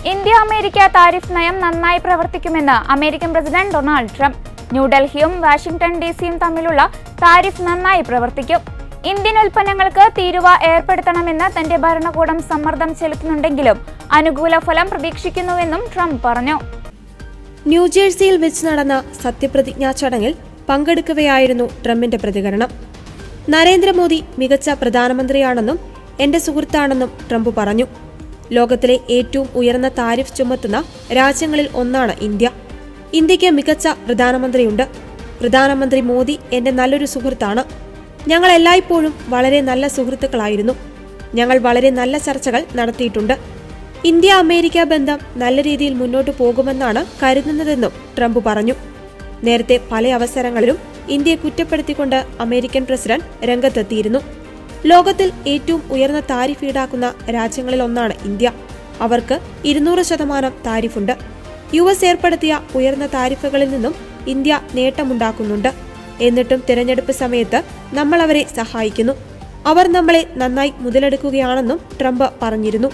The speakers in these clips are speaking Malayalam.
ഇന്ത്യ അമേരിക്ക താരിഫ് നയം നന്നായി പ്രവർത്തിക്കുമെന്ന് അമേരിക്കൻ പ്രസിഡന്റ് ഡൊണാൾഡ് ട്രംപ്. ന്യൂഡൽഹിയും വാഷിംഗ്ടൺ ഡിസിയും തമ്മിലുള്ള താരിഫ് നന്നായി പ്രവർത്തിക്കും. ഇന്ത്യൻ ഉൽപ്പന്നങ്ങൾക്ക് തീരുവ ഏർപ്പെടുത്തണമെന്ന് തന്റെ ഭരണകൂടം സമ്മർദ്ദം ചെലുത്തുന്നുണ്ടെങ്കിലും അനുകൂല ഫലം പ്രതീക്ഷിക്കുന്നുവെന്നും ട്രംപ് പറഞ്ഞു. ന്യൂജേഴ്സിയിൽ വെച്ച് നടന്ന സത്യപ്രതിജ്ഞാ ചടങ്ങിൽ പങ്കെടുക്കവെയായിരുന്നു ട്രംപിന്റെ പ്രതികരണം. നരേന്ദ്രമോദി മികച്ച പ്രധാനമന്ത്രിയാണെന്നും എന്റെ സുഹൃത്താണെന്നും ട്രംപ് പറഞ്ഞു. ലോകത്തിലെ ഏറ്റവും ഉയർന്ന താരിഫ് ചുമത്തുന്ന രാജ്യങ്ങളിൽ ഒന്നാണ് ഇന്ത്യ. ഇന്ത്യക്ക് മികച്ച പ്രധാനമന്ത്രിയുണ്ട്. പ്രധാനമന്ത്രി മോദി എന്റെ നല്ലൊരു സുഹൃത്താണ്. ഞങ്ങൾ എല്ലായ്പ്പോഴും വളരെ നല്ല സുഹൃത്തുക്കളായിരുന്നു. ഞങ്ങൾ വളരെ നല്ല ചർച്ചകൾ നടത്തിയിട്ടുണ്ട്. ഇന്ത്യ അമേരിക്ക ബന്ധം നല്ല രീതിയിൽ മുന്നോട്ടു പോകുമെന്നാണ് കരുതുന്നതെന്നും ട്രംപ് പറഞ്ഞു. നേരത്തെ പല അവസരങ്ങളിലും ഇന്ത്യയെ കുറ്റപ്പെടുത്തിക്കൊണ്ട് അമേരിക്കൻ പ്രസിഡന്റ് രംഗത്തെത്തിയിരുന്നു. ലോകത്തിൽ ഏറ്റവും ഉയർന്ന താരിഫ് ഈടാക്കുന്ന രാജ്യങ്ങളിൽ ഒന്നാണ് ഇന്ത്യ. അവർക്ക് 200% താരിഫുണ്ട്. US ഏർപ്പെടുത്തിയ ഉയർന്ന താരിഫുകളിൽ നിന്നും ഇന്ത്യ നേട്ടമുണ്ടാക്കുന്നുണ്ട്. എന്നിട്ടും തിരഞ്ഞെടുപ്പ് സമയത്ത് നമ്മൾ അവരെ സഹായിക്കുന്നു. അവർ നമ്മളെ നന്നായി മുതലെടുക്കുകയാണെന്നും ട്രംപ് പറഞ്ഞിരുന്നു.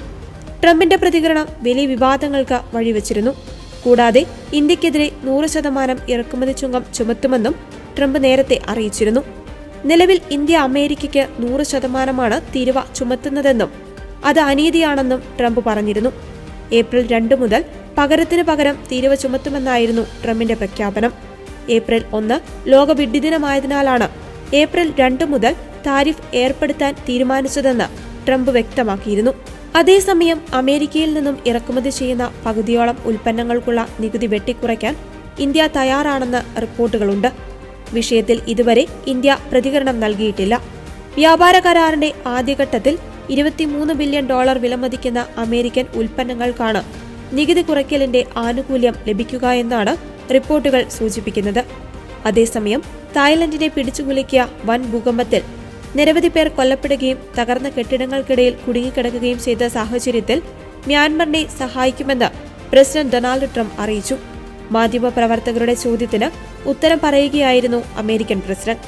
ട്രംപിന്റെ പ്രതികരണം വലിയ വിവാദങ്ങൾക്ക് വഴിവെച്ചിരുന്നു. കൂടാതെ ഇന്ത്യക്കെതിരെ 100% ഇറക്കുമതി ചുങ്കം ചുമത്തുമെന്നും ട്രംപ് നേരത്തെ അറിയിച്ചിരുന്നു. നിലവിൽ ഇന്ത്യ അമേരിക്കയ്ക്ക് 100% തീരുവ ചുമത്തുന്നതെന്നും അത് അനീതിയാണെന്നും ട്രംപ് പറഞ്ഞിരുന്നു. ഏപ്രിൽ 2 മുതൽ പകരത്തിന് പകരം തീരുവ ചുമത്തുമെന്നായിരുന്നു ട്രംപിന്റെ പ്രഖ്യാപനം. ഏപ്രിൽ 1 ലോക വിഡ്ഢിദിനമായതിനാലാണ് ഏപ്രിൽ 2 മുതൽ താരിഫ് ഏർപ്പെടുത്താൻ തീരുമാനിച്ചതെന്ന് ട്രംപ് വ്യക്തമാക്കിയിരുന്നു. അതേസമയം അമേരിക്കയിൽ നിന്നും ഇറക്കുമതി ചെയ്യുന്ന പകുതിയോളം ഉൽപ്പന്നങ്ങൾക്കുള്ള നികുതി വെട്ടിക്കുറയ്ക്കാൻ ഇന്ത്യ തയ്യാറാണെന്ന് റിപ്പോർട്ടുകളുണ്ട്. വിഷയത്തിൽ ഇതുവരെ ഇന്ത്യ പ്രതികരണം നൽകിയിട്ടില്ല. വ്യാപാര കരാറിന്റെ ആദ്യഘട്ടത്തിൽ $23 ബില്യൺ വിലമതിക്കുന്ന അമേരിക്കൻ ഉൽപ്പന്നങ്ങൾക്കാണ് നികുതി കുറയ്ക്കലിന്റെ ആനുകൂല്യം ലഭിക്കുക എന്നാണ് റിപ്പോർട്ടുകൾ സൂചിപ്പിക്കുന്നത്. അതേസമയം തായ്ലൻഡിനെ പിടിച്ചുകുലുക്കിയ വൻ ഭൂകമ്പത്തിൽ നിരവധി പേർ കൊല്ലപ്പെടുകയും തകർന്ന കെട്ടിടങ്ങൾക്കിടയിൽ കുടുങ്ങിക്കിടക്കുകയും ചെയ്ത സാഹചര്യത്തിൽ മ്യാൻമറിനെ സഹായിക്കുമെന്ന് പ്രസിഡന്റ് ഡൊണാൾഡ് ട്രംപ് അറിയിച്ചു. മാധ്യമപ്രവർത്തകരുടെ ചോദ്യത്തിന് ഉത്തരം പറയുകയായിരുന്നു അമേരിക്കൻ പ്രസിഡന്റ്.